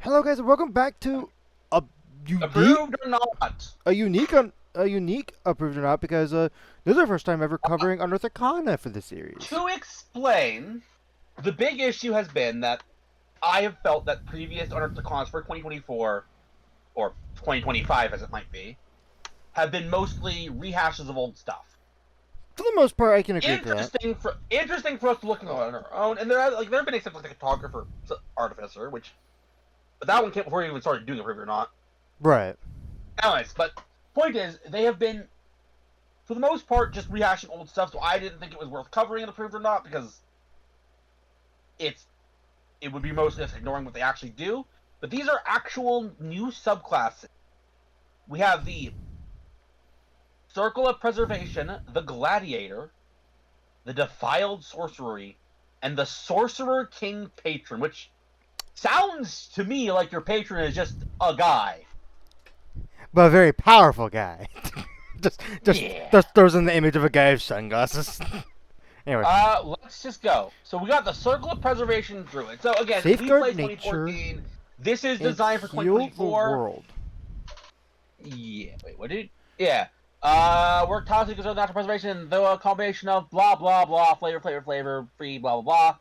Hello, guys, and welcome back to a unique, Approved or not? a unique approved or not because this is our first time ever covering Unearthed Arcana for the series. To explain, the big issue has been that I have felt that previous Unearthed Cons for 2024, or 2025 as it might be, have been mostly rehashes of old stuff. For the most part, I can agree to that. Interesting for us to look at on our own, and there have been exceptions like the Cartographer Artificer, but that one came before we even started doing Approved or not. Right. Anyways, but point is, they have been, for the most part, just rehashing old stuff, so I didn't think it was worth covering in Approved or not, because it would be mostly just ignoring what they actually do. But these are actual new subclasses. We have the Circle of Preservation, the Gladiator, the Defiled Sorcery, and the Sorcerer King Patron, which sounds to me like your patron is just a guy. But a very powerful guy. just Yeah. just throws in the image of a guy with sunglasses. Anyway. Let's just go. So we got the Circle of Preservation Druid. So again, Safeguard we played nature 2014. This is designed for Heal the 2024. world. Yeah, wait, what did... Yeah. Work toxic conserve natural preservation, though a combination of blah, blah, blah, flavor, free, blah, blah, blah.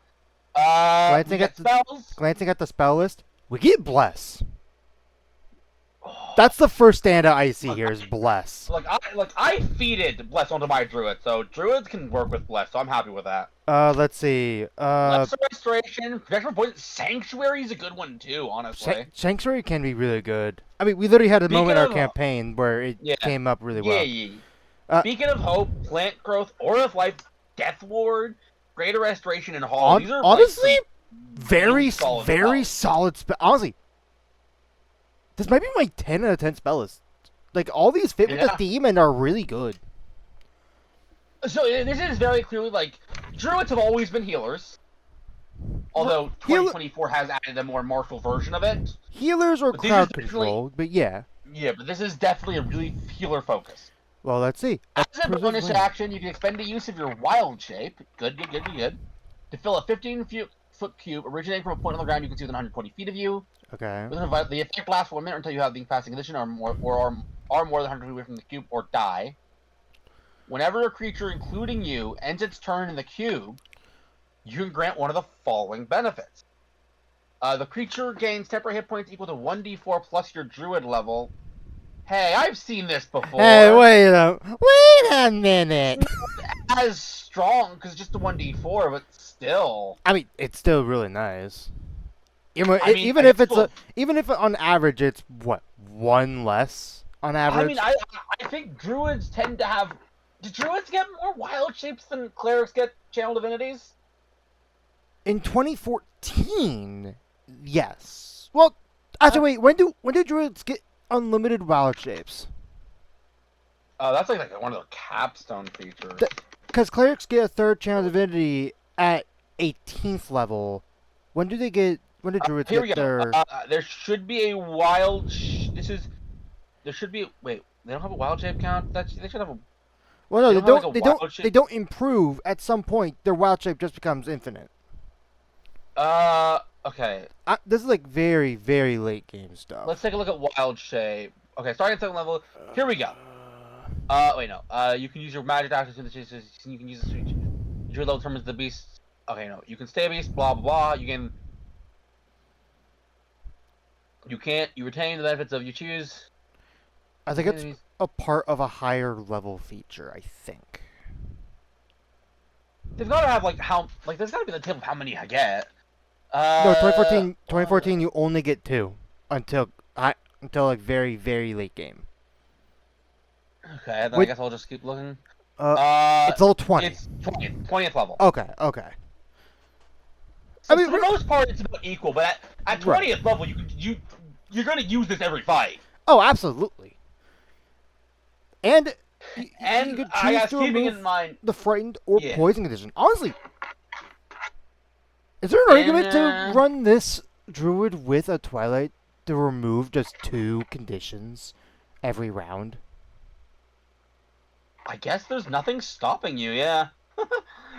Glancing at spells. Glancing at the spell list, we get Bless. That's the first standout I see here is Bless. I feeded Bless onto my Druid, so Druids can work with Bless, so I'm happy with that. Let's see. Lesser Restoration, Protection Point, Sanctuary is a good one too, honestly. Sanctuary can be really good. I mean, we literally had a moment in our campaign where it came up really well. Beacon of Hope, Plant Growth, Aura of Life, Death Ward, Greater Restoration, and Hall. These are honestly very really solid spell. Honestly, this might be my 10 out of 10 spell list. Like, all these fit with the theme and are really good. So this is very clearly, like, Druids have always been healers. Although 2024 has added a more martial version of it. Healers or crowd control, but yeah. Yeah, but this is definitely a really healer focus. Well, let's see. As a bonus action, you can expend the use of your wild shape. Good. To fill a 15-foot cube originating from a point on the ground you can see within 120 feet of you. Okay. The effect lasts for 1 minute until you have the incapacitating condition or more than 100 feet away from the cube or die. Whenever a creature, including you, ends its turn in the cube, you can grant one of the following benefits. The creature gains temporary hit points equal to 1d4 plus your druid level. Hey, I've seen this before. Hey, wait a minute. Not as strong, because it's just a 1d4, but still. I mean, it's still really nice. Even if on average it's what, one less on average. I mean, I think druids tend to have. Do druids get more wild shapes than clerics get channel divinities? In 2014, yes. Well, actually, wait. When do druids get unlimited wild shapes? Oh, that's like one of the capstone features. Because clerics get a third channel divinity at 18th level. When do druids get their? There should be a wild. There should be. Wait, they don't have a wild shape count. They should have a. Well, no, they don't improve. At some point, their wild shape just becomes infinite. Okay. This is like very, very late game stuff. Let's take a look at wild shape. Okay, starting at 2nd level. Here we go. Wait, no. You can use your magic actions in the chase. You can use the switch. Your level determines the beast. Okay, no. You can stay a beast. Blah blah blah. You retain the benefits of you choose. I think it's a part of a higher level feature, I think. They've got to have there's got to be the table of how many I get. No, 2014 you only get 2 until like very, very late game. Okay, then I guess I'll just keep looking. It's level 20. It's 20th level. Okay. So I mean, for the most part, it's about equal, but at 20th level, you're going to use this every fight. Oh, absolutely. And you could choose to keeping remove in mind the frightened or poison condition. Honestly, is there an argument to run this druid with a twilight to remove just 2 conditions every round? I guess there's nothing stopping you, yeah.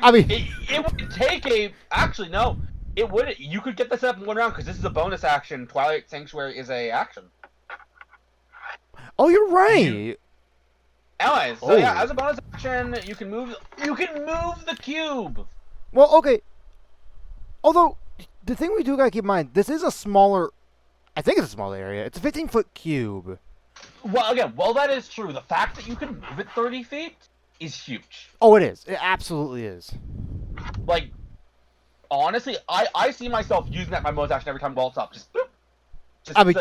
I mean, it would take a... Actually, no. It would. You could get this up in one round because this is a bonus action. Twilight Sanctuary is a action. Oh, you're right. Anyways, so yeah, as a bonus action, you can move. You can move the cube. Well, okay. Although the thing we do gotta keep in mind, this is a smaller. I think it's a small area. It's a 15-foot cube. Well, again, while that is true, the fact that you can move it 30 feet is huge. Oh, it is. It absolutely is. Like, honestly, I see myself using that my bonus action every time Walt's up. Just boop. Just I mean,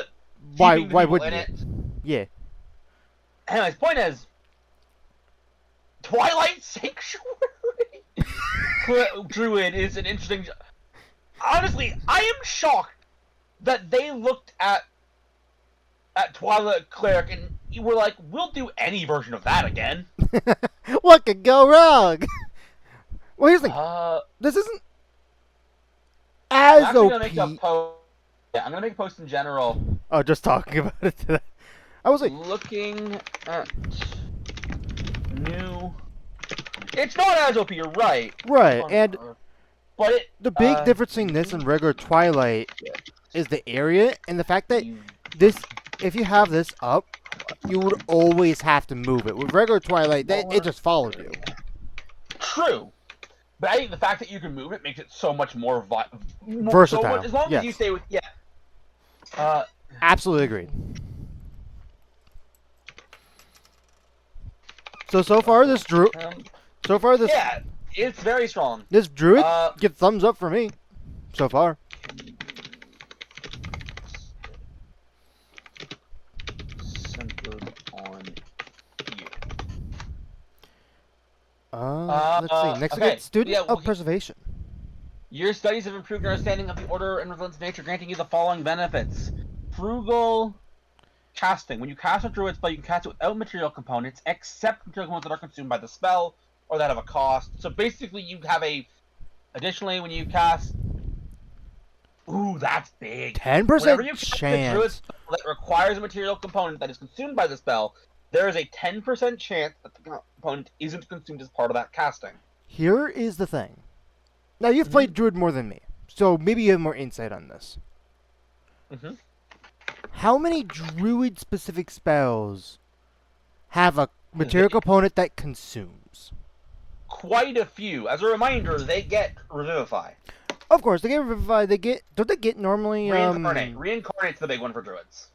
why keeping the people wouldn't in you? it. Yeah. Anyways, point is, Twilight Sanctuary Druid is an interesting. Honestly, I am shocked that they looked at Twilight Cleric and you were like, we'll do any version of that again. What could go wrong? Well, here's the thing. This isn't as I'm actually OP. gonna make a post. Yeah, I'm gonna make a post in general. Oh, just talking about it today. I was like, Looking at new. It's not as OP. You're right. right, and but the big difference between this and regular Twilight is the area and the fact that this, if you have this up, you would always have to move it. With regular Twilight, it just followed you. True. But I think the fact that you can move it makes it so much more versatile. So as long as you stay with absolutely agreed. So far this Druid. Yeah, it's very strong. This Druid get thumbs up for me. So far. Centered on you. Let's see. Next, we got Student of Preservation. Your studies have improved your understanding of the order and resilience of nature, granting you the following benefits. Frugal casting. When you cast a druid spell, you can cast it without material components, except material components that are consumed by the spell or that have a cost. So basically, you have a. Additionally, when you cast. Ooh, that's big. 10% Whenever you cast chance. a druid spell that requires a material component that is consumed by the spell, there is a 10% chance that the component isn't consumed as part of that casting. Here is the thing. Now, you've played Druid more than me, so maybe you have more insight on this. Mm-hmm. How many Druid-specific spells have a material component that consumes? Quite a few. As a reminder, they get Revivify. Of course, they get Revivify. Don't they get normally Reincarnate. Reincarnate's the big one for druids.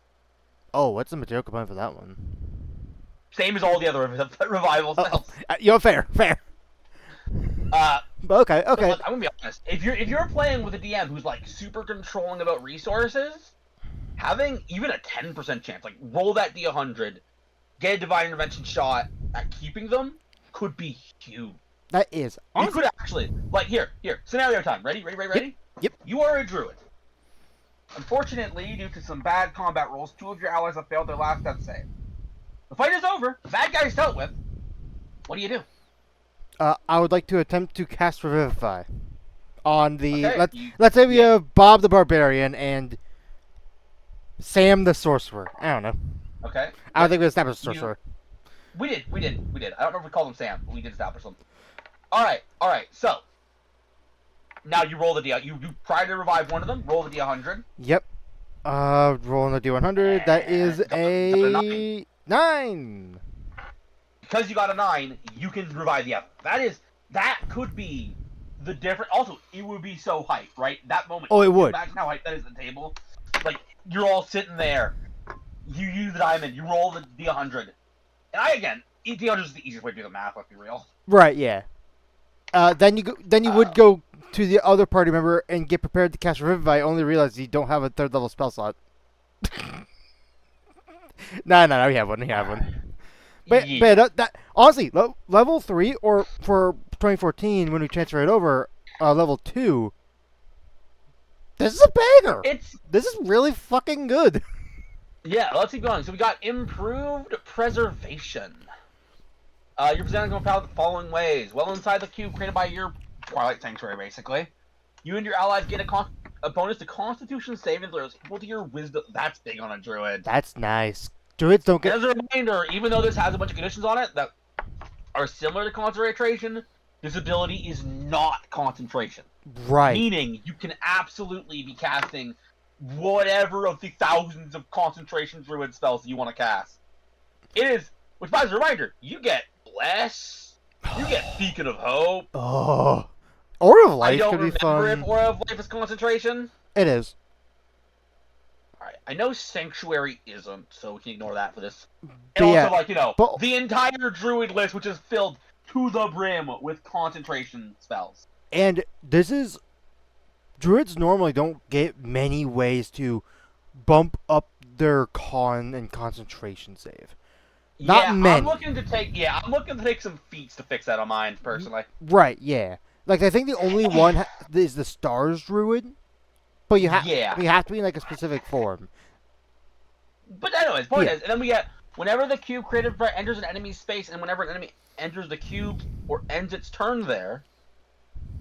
Oh, what's the material component for that one? Same as all the other revival spells. Fair. But okay. Look, I'm gonna be honest. If you're playing with a DM who's like super controlling about resources, having even a 10% chance, like roll that D100, get a divine intervention shot at keeping them, could be huge. That is. You could actually, like, here, scenario time. Ready? Yep. You are a druid. Unfortunately, due to some bad combat rolls, 2 of your allies have failed their last death save. The fight is over. The bad guy's dealt with. What do you do? I would like to attempt to cast Revivify on the. Okay, let's say we have Bob the Barbarian and Sam the Sorcerer. I don't know. Okay. I don't think we established Sorcerer. We did. I don't know if we called him Sam, but we did establish him. All right. So now you roll the D. You try to revive one of them. Roll the D100. Yep. Rolling the D100. That is a 9. Because you got a 9, you can revive the other. That could be the difference. Also, it would be so hype, right? That moment. Oh, it would. Imagine how hype that is at the table. Like, you're all sitting there. You use the diamond. You roll the D100. And D100 is the easiest way to do the math, let's be real. Right, yeah. Then you would go to the other party member and get prepared to cast Revivify, only realize you don't have a 3rd level spell slot. No, we have one. But that honestly, level 3 or for 2014 when we transfer it over, level 2. This is a banger. This is really fucking good. Yeah, let's keep going. So we got improved preservation. You're presenting the following ways. Well inside the cube created by your Twilight Sanctuary, basically. You and your allies get a bonus to Constitution saving throws equal to your Wisdom. That's big on a druid. That's nice. Druids don't get. As a reminder, even though this has a bunch of conditions on it that are similar to concentration, this ability is not concentration. Right. Meaning, you can absolutely be casting whatever of the thousands of concentration druid spells you want to cast. It is, which by the reminder, you get Bless, you get Beacon of Hope. Oh. Aura of I Life don't could be remember if fun. Aura of Life is concentration. It is. Alright, I know Sanctuary isn't, so we can ignore that for this. And But also, yeah. like, But the entire druid list, which is filled to the brim with concentration spells. and this is druids normally don't get many ways to bump up their con and concentration save. Not Yeah, I'm many. looking to take some feats to fix that on mine, personally. Right, yeah. Like I think the only one is the Stars Druid, but you Yeah. have to be in like a specific form. But anyways, point Yeah. is, and then we get whenever the cube created by enters an enemy's space, and whenever an enemy enters the cube or ends its turn there,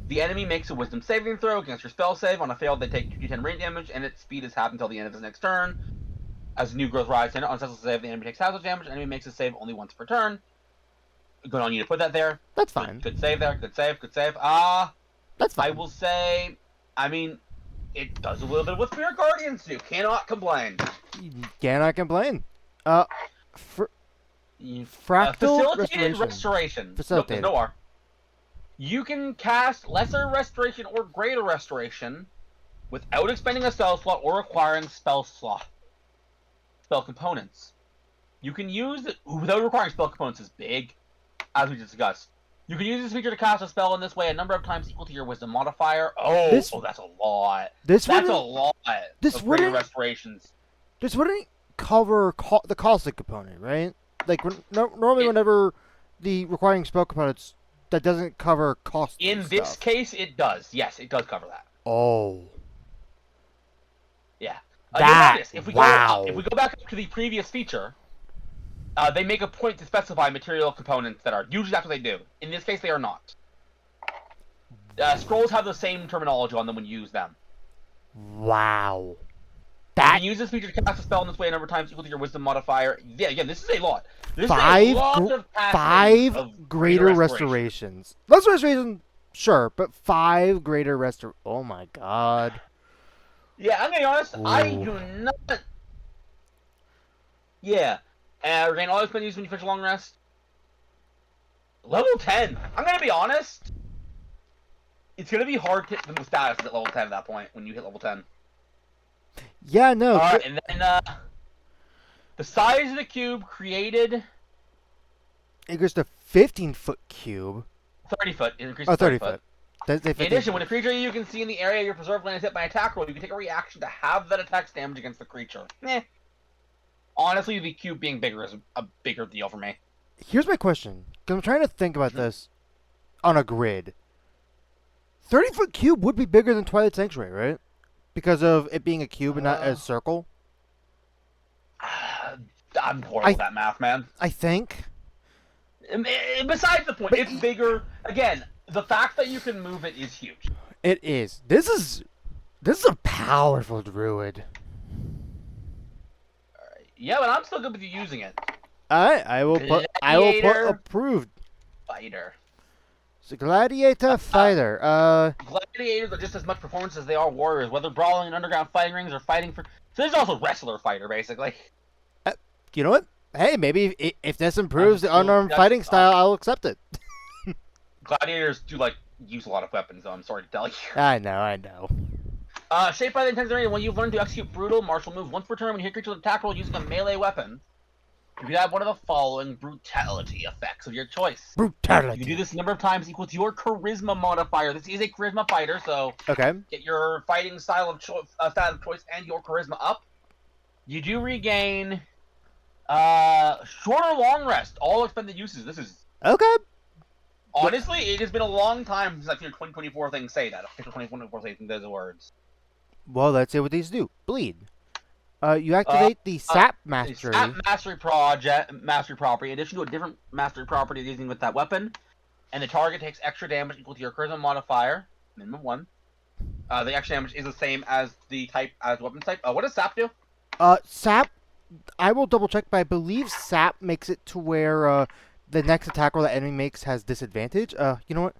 the enemy makes a Wisdom saving throw against your spell save. On a failed, they take 2d10 rain damage, and its speed is halved until the end of its next turn. As new growth rises in it, on a successful save, the enemy takes half the damage. The enemy makes a save only once per turn. Good on you to put that there. That's fine. Good save there. Good save. That's fine. I will say, I mean, it does a little bit of what Spirit Guardians do. Cannot complain. You cannot complain. Fractal Facilitated restoration. Facilitated. Nope, no R. You can cast Lesser Restoration or Greater Restoration without expending a spell slot or requiring spell components. You can use it without requiring spell components is big, as we discussed. You can use this feature to cast a spell in this way a number of times equal to your Wisdom modifier. That's a lot. That's a lot. Of greater restorations. This wouldn't cover the caustic component, right? Like normally, whenever the requiring spell components, that doesn't cover cost. In this case, it does. Yes, it does cover that. Oh. Yeah. If we go back to the previous feature, they make a point to specify material components that are usually that's what they do. In this case, they are not. Scrolls have the same terminology on them when you use them. Wow. You can use this feature to cast a spell in this way a number of times equal to your Wisdom modifier. Yeah, again, this is a lot. This is a lot of five greater restorations. Lesser restoration, sure, but 5 greater Oh my god. Yeah, I'm gonna be honest. Ooh. I do not. Yeah. Regain all expended use when you finish a long rest. Level 10. I'm gonna be honest. It's gonna be hard to hit the status at level 10 at that point when you hit level 10. Yeah, no. Alright, and then the size of the cube created. It goes to 15-foot cube. 30 foot. It increases 30 foot. In addition, when a creature you can see in the area your preserved land is hit by an attack roll, you can take a reaction to have that attack's damage against the creature. Honestly, the cube being bigger is a bigger deal for me. Here's my question, because I'm trying to think about this on a grid. 30-foot cube would be bigger than Twilight Sanctuary, right? Because of it being a cube and not a circle? I'm horrible at that math, man. I think. Besides the point, it's bigger. Again, the fact that you can move it is huge. It is. This is a powerful druid. Alright. Yeah, but I'm still good with you using it. I will put approved. Fighter. It's a gladiator fighter. Gladiators are just as much performance as they are warriors, whether brawling in underground fighting rings or fighting for. So there's also wrestler fighter, basically. You know what? Hey, maybe if this improves the unarmed fighting style, I'll accept it. Gladiators do use a lot of weapons, though. I'm sorry to tell you. I know. Shaped by the intent area, when you've learned to execute brutal martial moves once per turn, when you hit creatures with attack roll using a melee weapon, you can have one of the following brutality effects of your choice. Brutality. You can do this a number of times equal to your charisma modifier. This is a charisma fighter, so okay. Get your fighting style of choice and your charisma up. You do regain short or long rest. All expended uses. This is okay. Honestly, it has been a long time since I've seen a 2024 thing say that. Official 2024 thing those words. Well, let's see what these do. Bleed. You activate the Sap Mastery. Sap Mastery property, in addition to a different Mastery property using with that weapon, and the target takes extra damage equal to your Charisma modifier, minimum 1. The extra damage is the same as the weapon type. What does Sap do? Sap, I will double check, but I believe Sap makes it to where the next attack roll the enemy makes has disadvantage. You know what?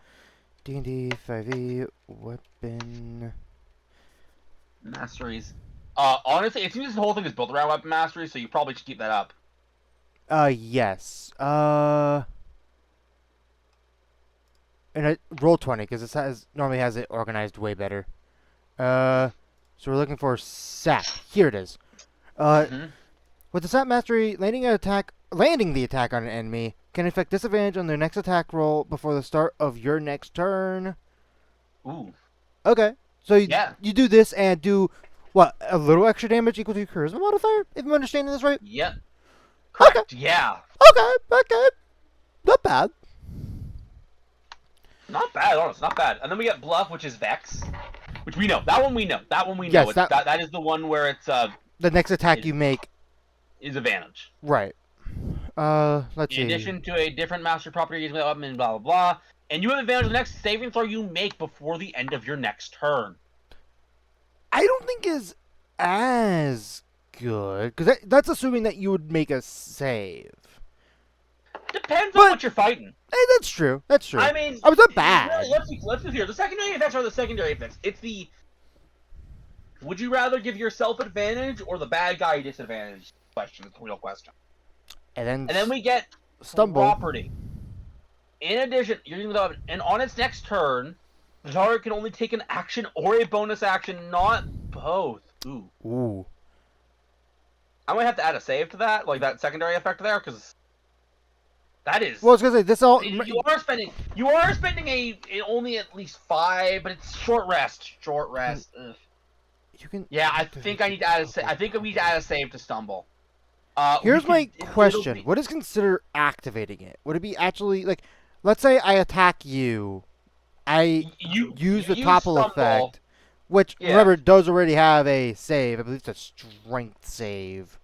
D&D 5e weapon. Masteries. Honestly, it seems this whole thing is built around weapon mastery, so you probably should keep that up. Yes. And roll 20 because it normally has it organized way better. So we're looking for sap. Here it is. Mm-hmm. With the sap mastery, landing the attack on an enemy can inflict disadvantage on their next attack roll before the start of your next turn. Ooh. Okay, so Yeah. you do this and do what, a little extra damage equal to your charisma modifier, if I'm understanding this right. Yep. Okay, Correct. Yeah. okay, not bad. Not bad, honestly, not bad. And then we get Bluff, which is Vex, which we know. That one we know. That one we know. Yes, That is the one where it's the next attack you make is advantage. right. Let's see. In addition to a different master property using that weapon, and blah blah blah. And you have advantage on the next saving throw you make before the end of your next turn. I don't think is as good because that's assuming that you would make a save. Depends on what you're fighting. Hey, that's true. That's true. I mean, I was not bad. Really, let's be clear. The secondary effects are the secondary effects. It's the. Would you rather give yourself advantage or the bad guy disadvantage? Question. It's the real question. And then we get stumble property. In addition, you're using the weapon, and on its next turn, the target can only take an action or a bonus action, not both. Ooh. I might have to add a save to that, like that secondary effect there, because that is. Well, I was gonna say this all. You are spending a only at least 5, but it's short rest. Short rest. Ugh. You can. Yeah, I think I need to add I think we need to add a save to stumble. Here's my question: what is considered activating it? Would it be actually like, let's say I attack you, I use the topple effect, which remember does already have a save. I believe it's a strength save.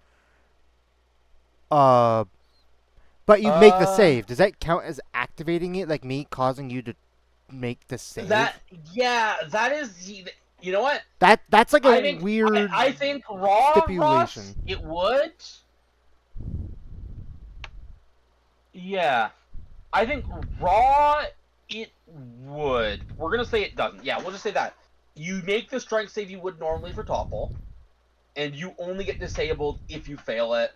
But you make the save. Does that count as activating it? Like me causing you to make the save? That is. You know what? That's like a weird. I think raw stipulation. Russ, it would. Yeah, I think raw it would. We're gonna say it doesn't. Yeah, we'll just say that. You make the strength save you would normally for topple, and you only get disabled if you fail it.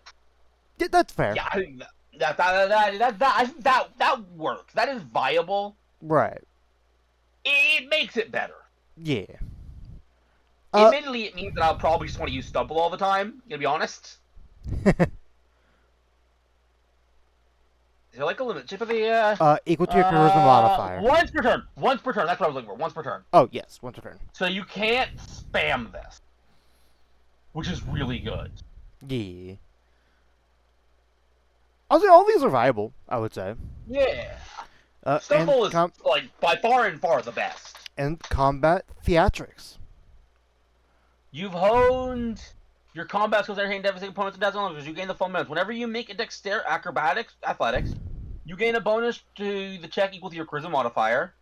Yeah, that's fair. Yeah, I think that works. That is viable. Right. It makes it better. Yeah. Admittedly, it means that I'll probably just want to use stumble all the time. Gonna be honest. Is there like a limit to the equal to your charisma modifier. Once per turn. Once per turn. That's what I was looking for. Once per turn. Oh yes, once per turn. So you can't spam this, which is really good. Yeah. I'll say all these are viable. I would say. Yeah. Stumble is like by far and far the best. And combat theatrics. You've honed your combat skills, entertaining devastating opponents and dazzling others. You gain the full bonus. Whenever you make a dexterity, acrobatics, athletics, you gain a bonus to the check equal to your charisma modifier.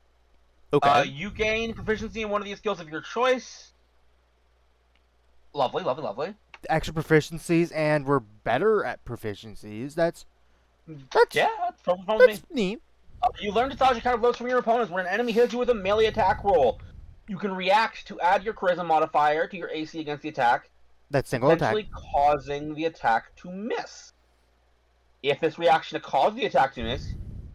Okay. You gain proficiency in one of these skills of your choice. Lovely, lovely, lovely. Extra proficiencies, and we're better at proficiencies. That's neat. You learn to dodge a kind of blows from your opponents. When an enemy hits you with a melee attack roll, you can react to add your charisma modifier to your AC against the attack. That single attack. Causing the attack to miss. If this reaction to cause the attack to miss,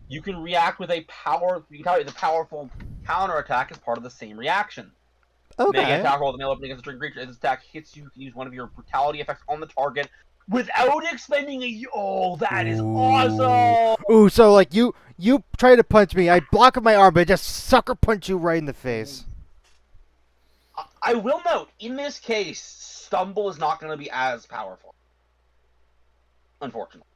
you can react with a powerful counter attack as part of the same reaction. Okay. Make an attack roll with a melee weapon against a creature. If this attack hits you, you can use one of your brutality effects on the target without expending a. Oh, that is awesome! Ooh, so like you try to punch me, I block with my arm, but I just sucker punch you right in the face. I will note, in this case, stumble is not going to be as powerful. Unfortunately.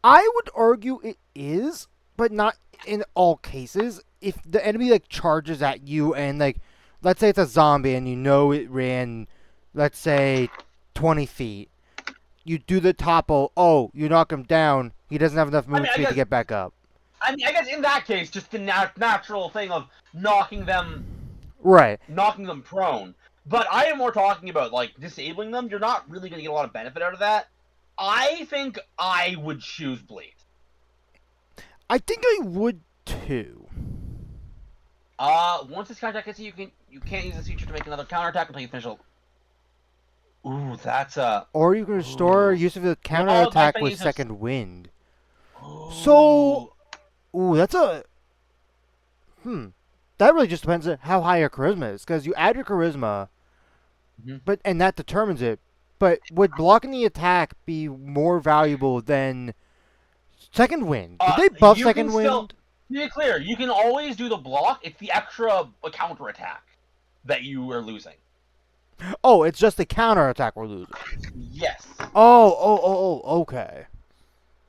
I would argue it is, but not in all cases. If the enemy like charges at you and like, let's say it's a zombie and you know it ran, let's say, 20 feet. You do the topple. Oh, you knock him down. He doesn't have enough movement speed to get back up. I mean, I guess in that case, just the natural thing of knocking them. Right. Knocking them prone. But I am more talking about, like, disabling them. You're not really going to get a lot of benefit out of that. I think I would choose Bleed. I think I would, too. Once this counterattack hits you, you can't use this feature to make another counterattack until you finish a. Ooh, that's a. Or you can restore Ooh. use of the No, my counterattack friend with uses. second wind. So, Ooh. that's a That really just depends on how high your charisma is, because you add your charisma, Mhm. and that determines it. But would blocking the attack be more valuable than second wind? Did they buff You can second still. wind? To be clear, you can always do the block. It's the extra counterattack that you are losing. Oh, it's just the counterattack we're losing. Yes. Okay.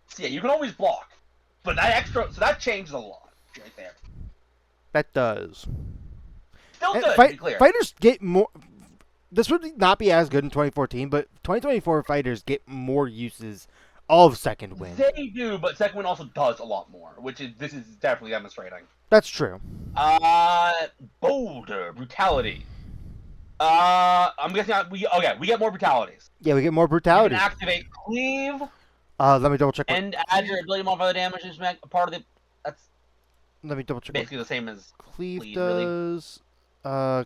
So yeah, you can always block, but that extra, so that changes a lot right there. That does. Still And good, to be clear. fighters get more. This would not be as good in 2014, but 2024 fighters get more uses of second wind. They do, but second wind also does a lot more, which is this is definitely demonstrating. That's true. Boulder brutality. I'm guessing we get more brutalities. Yeah, we get more You brutality. can activate cleave Let me double check. and add your ability to modify the damage is part of the. That's Let me double check. basically the same as Cleave really. does.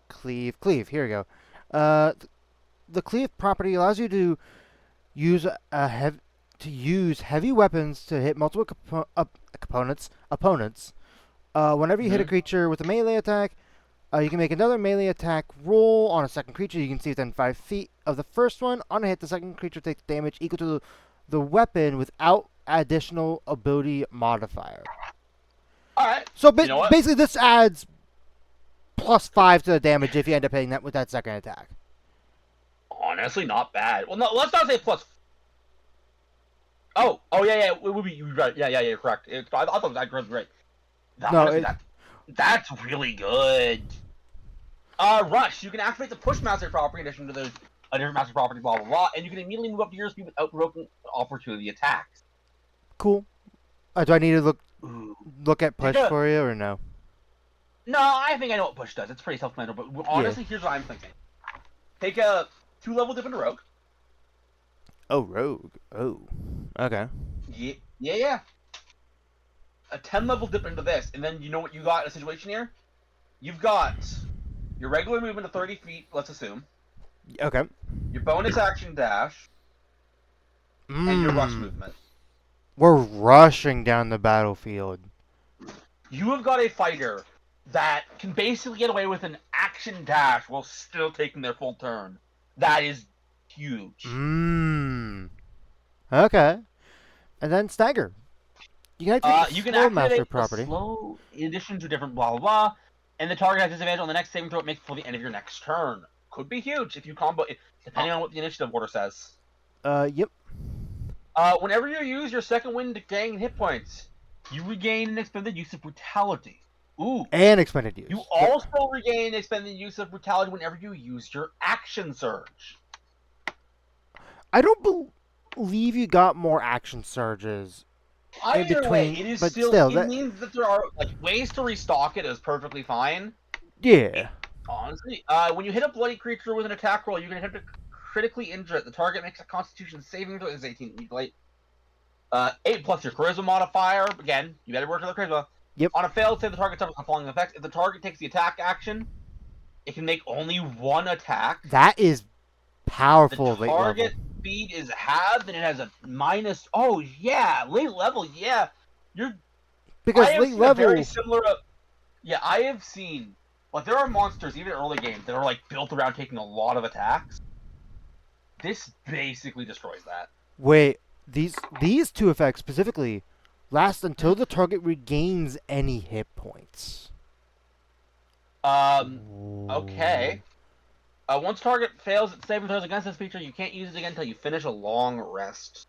Cleave. Here we go. The cleave property allows you to use heavy weapons to hit multiple opponents. Whenever you hit a creature with a melee attack, you can make another melee attack roll on a second creature you can see within 5 feet of the first one. On a hit, the second creature takes damage equal to the weapon without additional ability modifier. Alright. So you know basically, this adds +5 to the damage if you end up hitting that with that second attack. Honestly, not bad. Well, no, let's not say plus. Oh, yeah. It would be right. Yeah. You're correct. I thought that was great. Honestly, that's really good. Rush. You can activate the push master property in addition to those a different master property, blah blah blah, and you can immediately move up to your speed without provoking opportunity attacks. Cool. Do I need to look at push for you or no? No, I think I know what push does. It's pretty self-explanatory. But honestly, here's what I'm thinking: take a 2-level dip into rogue. Oh, rogue. Oh, okay. Yeah. A 10-level dip into this, and then you know what you got in a situation here? You've got your regular movement of 30 feet, let's assume. Okay. Your bonus action dash. And your rush movement. We're rushing down the battlefield. You have got a fighter that can basically get away with an action dash while still taking their full turn. That is huge. Okay. And then stagger. You can activate the slow in addition to different blah blah blah, and the target has disadvantage on the next saving throw it makes before the end of your next turn. Could be huge if you combo it, depending on what the initiative order says. Yep. Whenever you use your second wind to gain hit points, you regain an expended use of brutality. Ooh. And expended use. You also regain expended use of brutality whenever you use your action surge. I don't believe you got more action surges. Either way, it is still. It means that there are ways to restock it is perfectly fine. Yeah. Honestly, when you hit a bloody creature with an attack roll, you can attempt to critically injure it. The target makes a Constitution saving throw. Is 18. 8 plus your Charisma modifier. Again, you better work on the Charisma. Yep. On a failed save, the target suffers the following effects. If the target takes the attack action, it can make only one attack. That is powerful. The target speed is halved, and it has a minus. Oh yeah, late level. Yeah, because late level. Very similar. Yeah, I have seen. There are monsters even in early games that are built around taking a lot of attacks. This basically destroys that. Wait, these two effects specifically last until the target regains any hit points. Okay. Once target fails its saving throws against this feature, you can't use it again until you finish a long rest.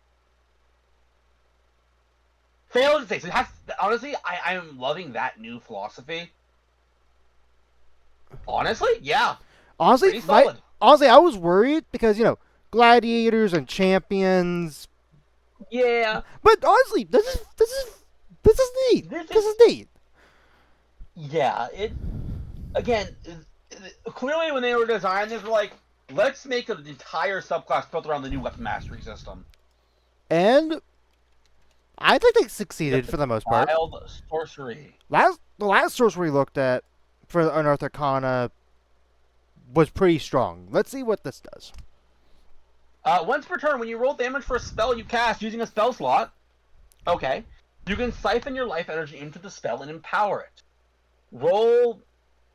Failed its save. Honestly, I am loving that new philosophy. Honestly, yeah. Honestly, I was worried because gladiators and champions. Yeah. But honestly, this is neat. This is neat. Yeah. Clearly when they were designing this, were let's make an entire subclass built around the new weapon mastery system. And I think they succeeded for the most part. Wild sorcery. The last sorcery we looked at for Unearthed Arcana was pretty strong. Let's see what this does. Once per turn, when you roll damage for a spell you cast using a spell slot, okay, you can siphon your life energy into the spell and empower it. Roll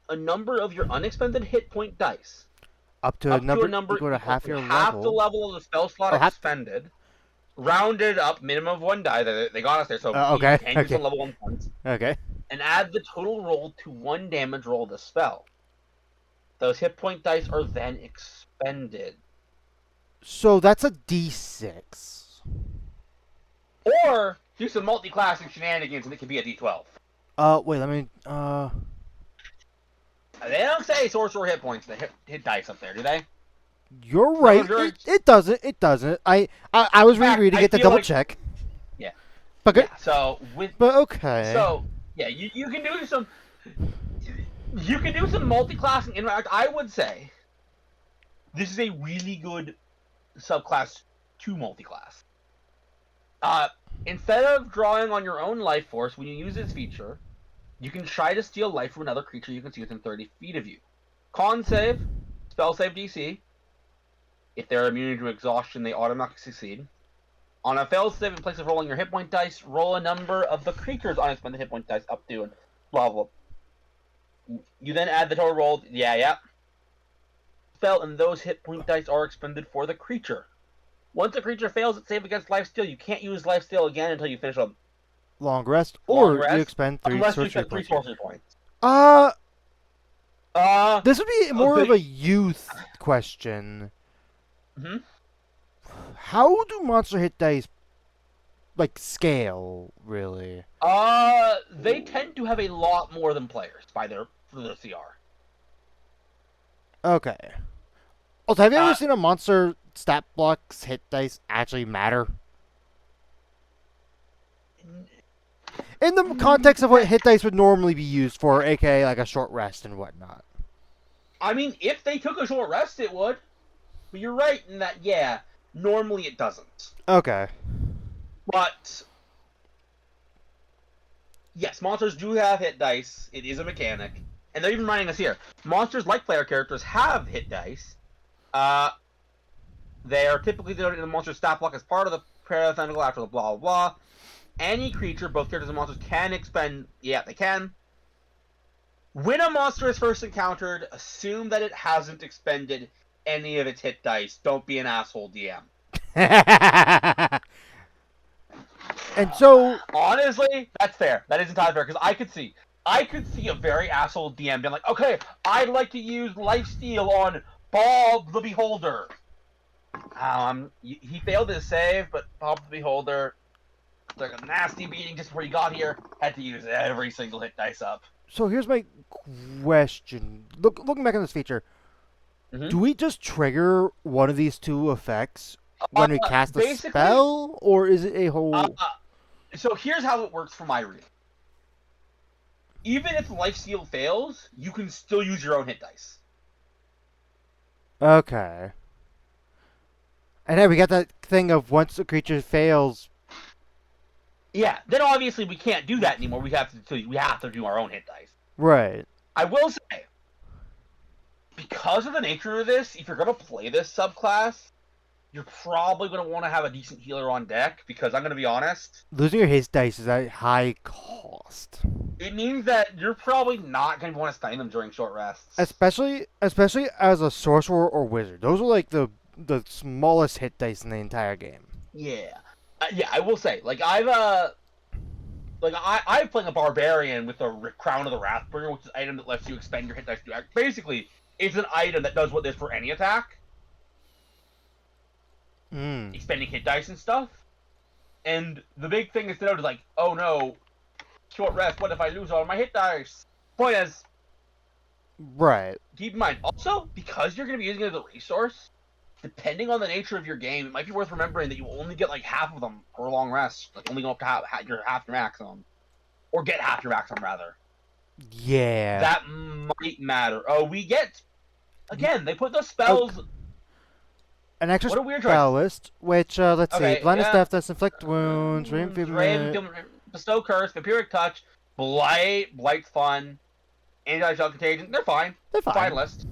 a number of your unexpended hit point dice. Up to a number equal to half your level. The level of the spell slot expended. Rounded up, minimum of 1 die. They got us there, so okay. You can use some level 1 points. Okay. And add the total roll to 1 damage roll of the spell. Those hit point dice are then expended. So that's a D6. Or do some multi-classing shenanigans and it can be a D12. Wait, let me, They don't say sorcerer hit points, they hit dice up there, do they? You're right. It doesn't. It doesn't. I was rereading it to double check. Yeah. But yeah, But okay. So yeah, you can do some. You can do some multi-classing. In fact, I would say this is a really good subclass 2 multi-class. Instead of drawing on your own life force, when you use this feature, you can try to steal life from another creature you can see within 30 feet of you. Con save, spell save DC. If they're immune to exhaustion, they automatically succeed. On a failed save, in place of rolling your hit point dice, roll a number of the creature's unexpended hit point dice up to and blah blah. You then add the total roll. Yeah. Spell, and those hit point dice are expended for the creature. Once a creature fails its save against lifesteal, you can't use lifesteal again until you finish a long rest, or you expend 3 sorcery points. This would be more of a youth question. Mm-hmm. How do monster hit dice scale, really? They tend to have a lot more than players for the CR. Okay. Also, have you ever seen a monster stat block's hit dice actually matter? In the context of what hit dice would normally be used for, aka like a short rest and whatnot. I mean, if they took a short rest, it would. But you're right in that, yeah, normally it doesn't. Okay. But, yes, monsters do have hit dice. It is a mechanic. And they're even reminding us here. Monsters, like player characters, have hit dice. They are typically denoted in the monster's stat block as part of the parenthetical after the blah, blah, blah. Any creature, both characters and monsters, can expend... Yeah, they can. When a monster is first encountered, assume that it hasn't expended any of its hit dice. Don't be an asshole, DM. And so... Honestly, that's fair. That is entirely fair, because I could see a very asshole DM being like, okay, I'd like to use lifesteal on Bob the Beholder. He failed his save, but Bob the Beholder took a nasty beating just before he got here. Had to use every single hit dice up. So here's my question. Looking back on this feature, do we just trigger one of these 2 effects when we cast a spell, or is it a whole... So here's how it works for my reading. Even if lifesteal fails, you can still use your own hit dice. Okay. And then we got that thing of once a creature fails... Yeah, then obviously we can't do that anymore. We have to do our own hit dice. Right. I will say, because of the nature of this, if you're going to play this subclass, you're probably going to want to have a decent healer on deck, because I'm going to be honest. Losing your hit dice is a high cost. It means that you're probably not going to want to stun them during short rests. Especially as a sorcerer or wizard. Those are like the smallest hit dice in the entire game. Yeah. Yeah, I will say, I'm playing a barbarian with a Crown of the Wrathbringer, which is an item that lets you expend your hit dice to act. Basically, it's an item that does what it is for any attack. Expending hit dice and stuff. And the big thing is to like, oh no, short rest, what if I lose all my hit dice? Point is, right. Keep in mind, also, because you're going to be using it as a resource, depending on the nature of your game, it might be worth remembering that you only get like half of them per long rest. Like only go up to half your maximum. Or get half your maximum, rather. Yeah. That might matter. Oh, we get... Again, they put the spells... An extra spell list, which, let's see. Blindness, Deafness, Inflict Wounds, Bestow Curse, Vampiric Touch, Blight, Blight's Fun. Anti-shell contagion, they're fine. They're fine. Finalist.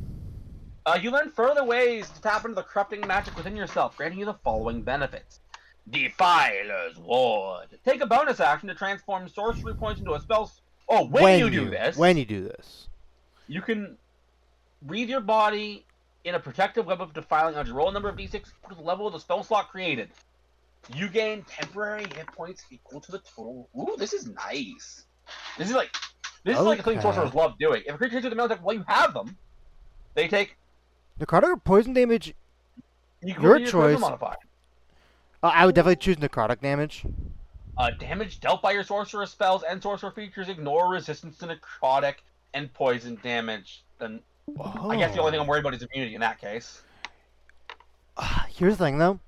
You learn further ways to tap into the corrupting magic within yourself, granting you the following benefits. Defiler's Ward. Take a bonus action to transform sorcery points into a spell. Oh, when you do this, you can breathe your body in a protective web of defiling energy. Roll a number of d6 to the level of the spell slot created. You gain temporary hit points equal to the total. Ooh, this is nice. This is like a thing sorcerers love doing. If a creature hits you with a melee attack while you have them, they take necrotic or poison damage. Your choice. I would definitely choose necrotic damage. Damage dealt by your sorcerer spells and sorcerer features ignore resistance to necrotic and poison damage. Then I guess the only thing I'm worried about is immunity in that case. Here's the thing, though.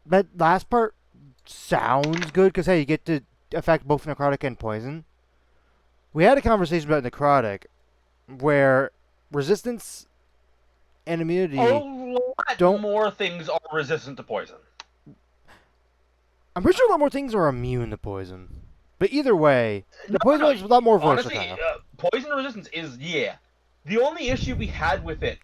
That last part sounds good because, hey, you get to affect both necrotic and poison. We had a conversation about necrotic where resistance and immunity don't. More things are resistant to poison. I'm pretty sure a lot more things are immune to poison. But either way, the poison is a lot more versatile. Honestly, poison resistance is, the only issue we had with it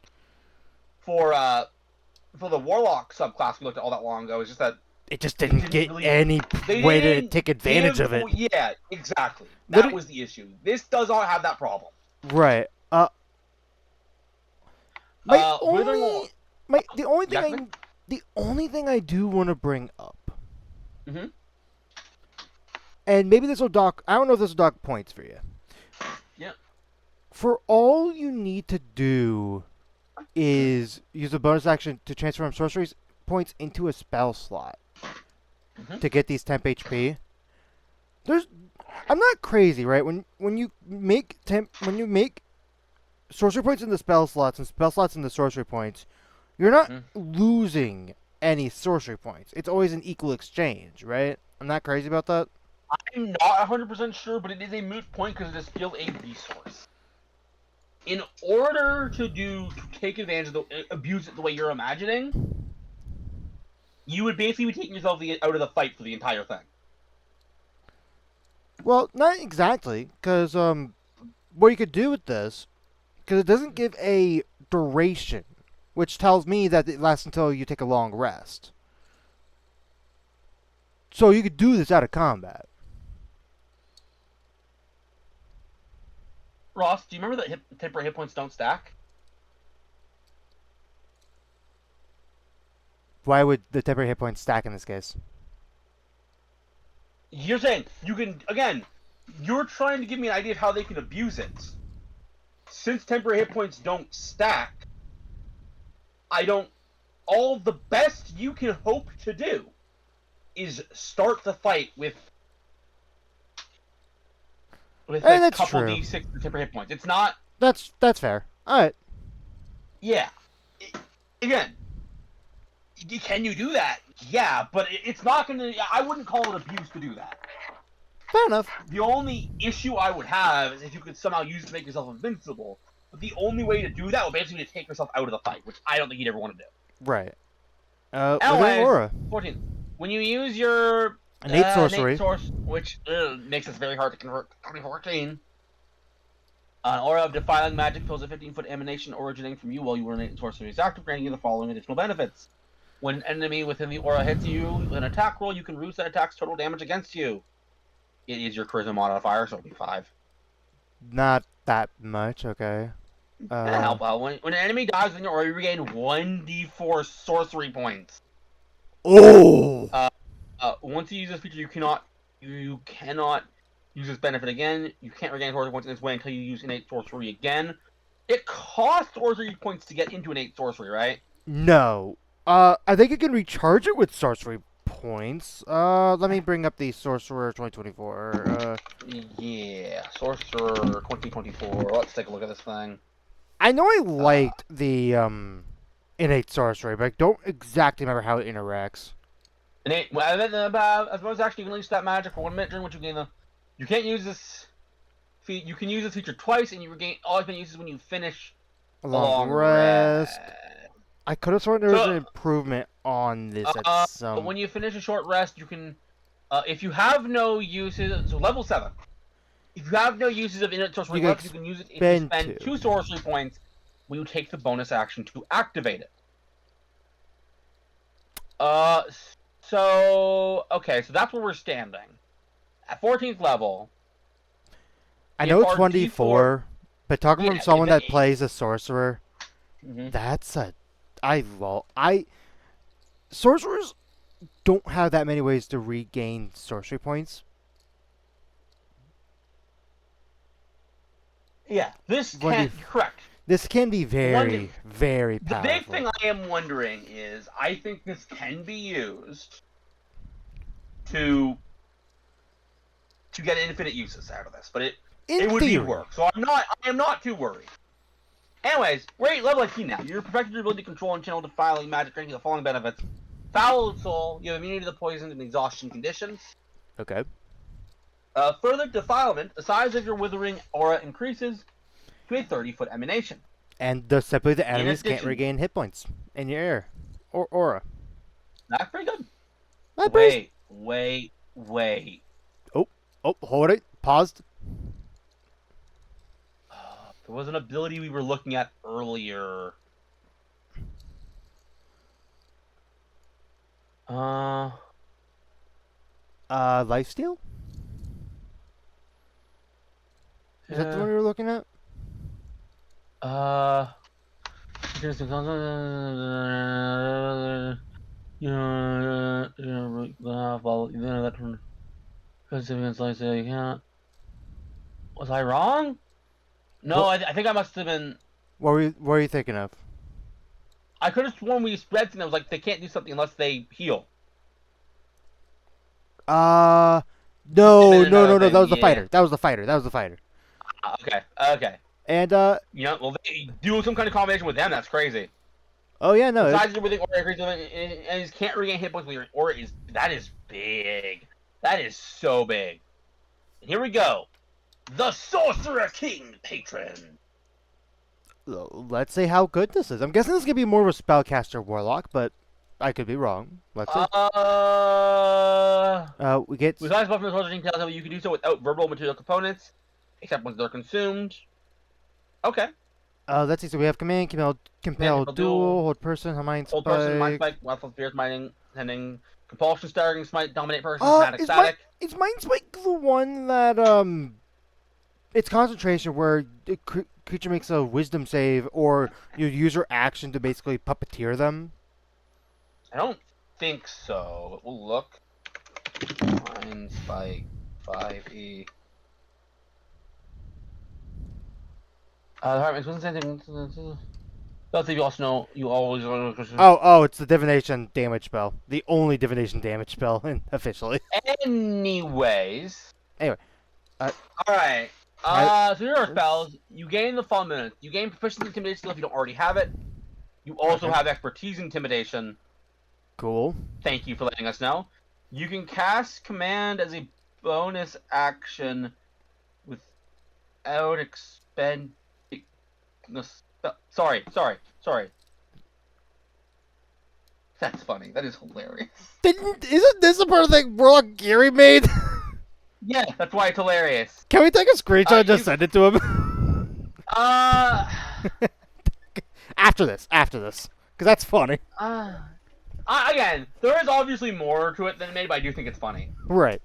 for the Warlock subclass we looked at all that long ago is just that it just didn't get any way to take advantage of it. Yeah, exactly. That was the issue. This does not have that problem. Right. The only thing I do want to bring up, and maybe this will dock. I don't know if this will dock points for you. Yeah. For all you need to do is use a bonus action to transform sorcery points into a spell slot to get these temp HP. I'm not crazy, right? When you make sorcery points into spell slots and spell slots into sorcery points, you're not losing any sorcery points. It's always an equal exchange, right? I'm not crazy about that. I'm not 100% sure, but it is a moot point because it is still a resource. In order to take advantage of abuse it the way you're imagining, you would basically be taking yourself out of the fight for the entire thing. Well, not exactly, because what you could do with this, because it doesn't give a duration, which tells me that it lasts until you take a long rest. So you could do this out of combat. Ross, do you remember that temporary hit points don't stack? Why would the temporary hit points stack in this case? You're saying you can, again, you're trying to give me an idea of how they can abuse it. Since temporary hit points don't stack, all the best you can hope to do is start the fight with a couple D6 temporary hit points. It's not... That's fair. Alright. Yeah. Again, can you do that? Yeah, but it's not going to... I wouldn't call it abuse to do that. Fair enough. The only issue I would have is if you could somehow use it to make yourself invincible. But the only way to do that would basically be to take yourself out of the fight, which I don't think you'd ever want to do. Right. Anyways, 14. When you use your innate sorcery, which makes it very hard to convert to 2014, an aura of defiling magic fills a 15-foot emanation originating from you while you were innate sorcery is active, granting you the following additional benefits. When an enemy within the aura hits you with an attack roll, you can reduce that attack's total damage against you. It is your charisma modifier, so it'll be 5. Not that much, okay. When an enemy dies within your aura, you regain 1d4 sorcery points. Oh! Once you use this feature, you cannot use this benefit again. You can't regain sorcery points in this way until you use innate sorcery again. It costs sorcery points to get into innate sorcery, right? No. I think you can recharge it with sorcery points. Let me bring up the Sorcerer 2024. Yeah, Sorcerer 2024. Let's take a look at this thing. I know I liked the innate sorcery, but I don't exactly remember how it interacts. Innate. As well as actually, you can release that magic for 1 minute during which you gain the. You can't use this. You can use this feature twice, and you regain all you can use is when you finish a long rest. I could have sworn there was an improvement on this at some. But when you finish a short rest, you can, if you have no uses, so level 7. If you have no uses of innate sorcery You can left, you can use it if you spend spend 2 sorcery points when you take the bonus action to activate it. So that's where we're standing. At 14th level. I know it's our 1d4, but talking from someone that plays a sorcerer, that's a... Sorcerers don't have that many ways to regain sorcery points. Yeah, this can... Correct. This can be very, very powerful. The big thing I am wondering is, I think this can be used to get infinite uses out of this, but it would be work. So I am not too worried. Anyways, we're at level 18 now. You're perfected your ability to control and channel defiling magic, granting the following benefits: foul soul, you have immunity to the poison and exhaustion conditions. Okay. Further defilement, the size of your withering aura increases to a 30-foot emanation. And simply the enemies can't regain hit points in your air or aura. That's pretty good. Wait. Oh, hold it. Paused. There was an ability we were looking at earlier. Lifesteal? Is that the one you were looking at? Was I wrong? No, I think I must have been... What were you thinking of? I could have sworn we spread something that was like, they can't do something unless they heal. No. That was the fighter. That was the fighter. Okay. And, well, they do some kind of combination with them, that's crazy. Oh, yeah, no. Besides everything, and he can't regain hit points with your aura. That is big. That is so big. And here we go. The Sorcerer King Patron. Let's see how good this is. I'm guessing this is going to be more of a spellcaster warlock, but I could be wrong. Let's see. We get... Besides buffing the Sorcerer King tells you can do so without verbal material components, except once they're consumed. Okay. Let's see. So we have compel duel, hold person, mind spike. Hold person, mind spike, wealthful spears, mining, sending, compulsion, staggering, smite, dominate person, static. Is mind spike the one that it's concentration where the creature makes a wisdom save, or you use your action to basically puppeteer them? I don't think so. We'll look. Mind spike 5e. Heart makes one same. That's if you also know you always. Oh, it's the divination damage spell. The only divination damage spell, officially. Anyways. Anyway. Alright. So here are spells. You gain the following. You gain proficiency intimidation skill if you don't already have it. You also have expertise intimidation. Cool. Thank you for letting us know. You can cast command as a bonus action without expending. No, sorry. That's funny. That is hilarious. Isn't this a part of the Warlock Gary made? Yeah, that's why it's hilarious. Can we take a screenshot and just send it to him? After this. Because that's funny. Again, there is obviously more to it than it made, but I do think it's funny. Right.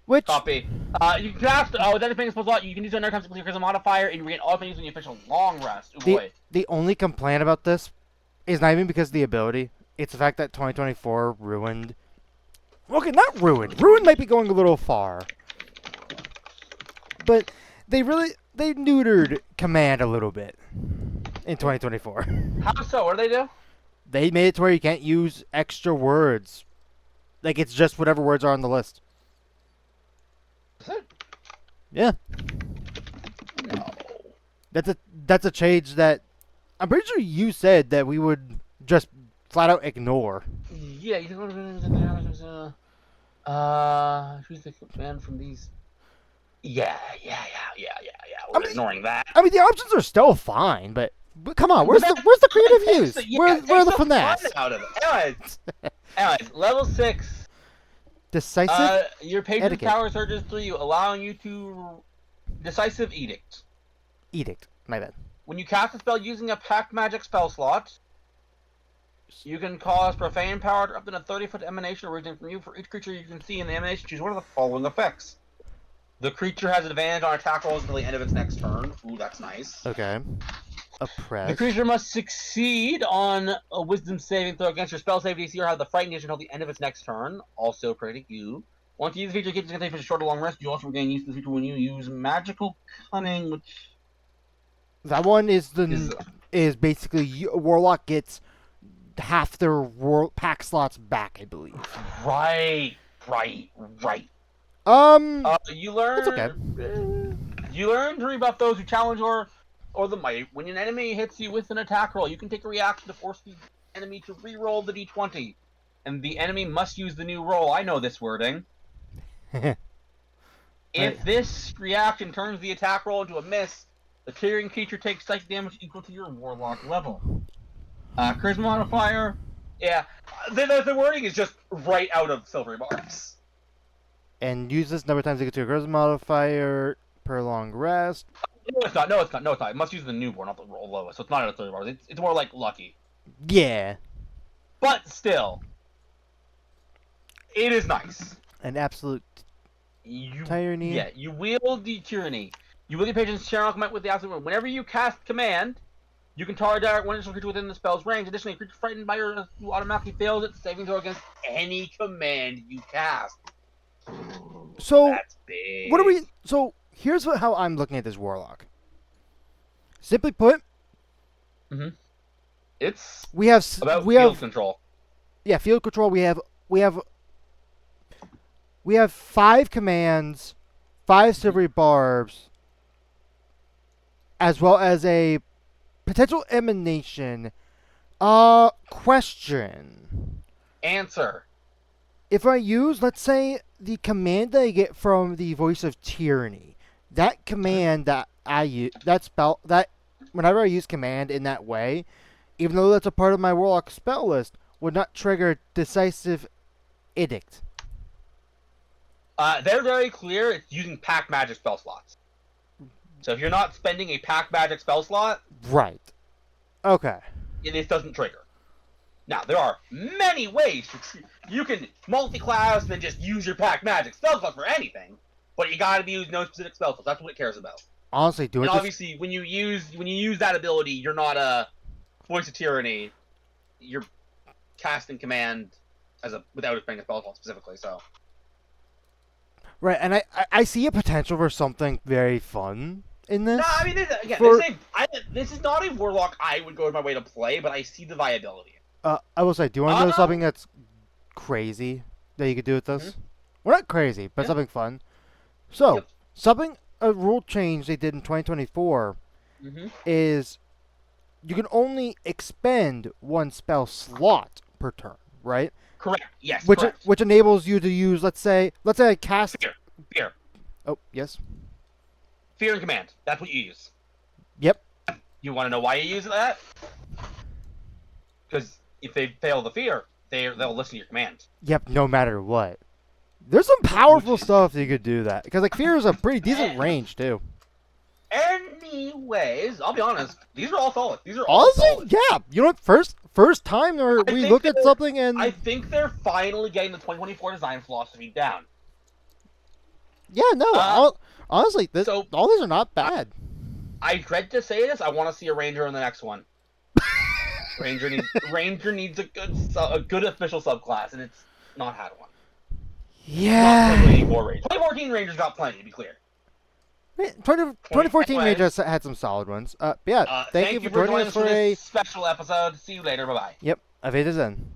Which... Copy. You can cast... that depends on slot. You can use it another time to clear charisma modifier, and you regain all offense when you finish a long rest. Ooh, boy. The only complaint about this is not even because of the ability. It's the fact that 2024 ruined... Okay, not ruined. Ruined might be going a little far. But they neutered command a little bit in 2024. How so? What do they do? They made it to where you can't use extra words. Like, it's just whatever words are on the list. Is it? Yeah. No. That's a change that I'm pretty sure you said that we would just flat out ignore. Yeah, you can choose the command from these. Yeah. We're ignoring that. I mean, the options are still fine, but come on, where's the creative use? Where are the finesse? Out of it. Anyways, level 6. Decisive. Your patron's power surges through you, allowing you to Decisive Edict. Edict. My bad. When you cast a spell using a packed magic spell slot, you can cause profane power up to a 30-foot emanation originating from you. For each creature you can see in the emanation, choose one of the following effects. The creature has an advantage on attack rolls until the end of its next turn. Ooh, that's nice. Okay. The Oppress. creature must succeed on a wisdom saving throw against your spell save DC or have the frightened nature until the end of its next turn. Also pretty good. Once you use the feature, creatures can take for a short or long rest. You also regain use of the feature when you use magical cunning, which That one is basically Warlock gets half their pack slots back, I believe. right. You learn. That's okay. You learn to rebuff those who challenge or the might. When an enemy hits you with an attack roll, you can take a reaction to force the enemy to re-roll the d20, and the enemy must use the new roll. I know this wording. If this reaction turns the attack roll into a miss, the clearing creature takes psychic damage equal to your Warlock level. Charisma modifier. Yeah, the wording is just right out of Silvery Bars. And use this number of times to get to a charisma modifier per long rest. No, it's not. No, it's not. It must use the newborn, not the roll lowest. So it's not out of 30 bars. It's more like lucky. Yeah. But still, it is nice. An absolute tyranny. Yeah, you wield the tyranny. You wield your patience share augment with the absolute rule. Whenever you cast command, you can target direct one additional creature within the spell's range. Additionally, a creature frightened by your who automatically fails its saving throw against any command you cast. So that's big. What are we? So here's how I'm looking at this Warlock. Simply put, it's we have field control. Yeah, field control. We have 5 commands, 5 silvery barbs, as well as a potential emanation. Question. Answer. If I use, let's say, the command that I get from the Voice of Tyranny, that command that I use, that whenever I use command in that way, even though that's a part of my Warlock spell list, would not trigger Decisive Edict. They're very clear. It's using pack magic spell slots. So if you're not spending a pack magic spell slot, right? Okay. This doesn't trigger. Now, there are many ways to you can multi-class and just use your pack magic spell slot for anything, but you gotta be using no specific spell slots. That's what it cares about. Honestly, and obviously, when you use that ability, you're not a Voice of Tyranny. You're casting command without spending a spell slot specifically. So. Right, and I see a potential for something very fun in this. No, I mean, this is not a Warlock I would go out of my way to play, but I see the viability. I will say, do you want to know something that's crazy that you could do with this? Mm-hmm. Well, not crazy, but something fun. So, a rule change they did in 2024 is you can only expend 1 spell slot per turn, right? Correct. Yes. Which enables you to use, let's say I cast Fear. Oh, yes. Fear and command. That's what you use. Yep. You want to know why you use that? Because if they fail the fear, they'll listen to your command. Yep, no matter what. There's some powerful stuff that you could do that. Because, like, fear is a pretty decent range, too. Anyways, I'll be honest. These are all solid. Solid. Yeah. You know what? First time we look at something and... I think they're finally getting the 2024 design philosophy down. Yeah, no. Honestly, all these are not bad. I dread to say this. I want to see a Ranger in the next one. Ranger needs a good official subclass, and it's not had one. Yeah. 2014 Rangers got plenty, to be clear. 2014 Rangers had some solid ones. Thank you for joining us for a special episode. See you later. Bye-bye. Yep. Auf Wiedersehen.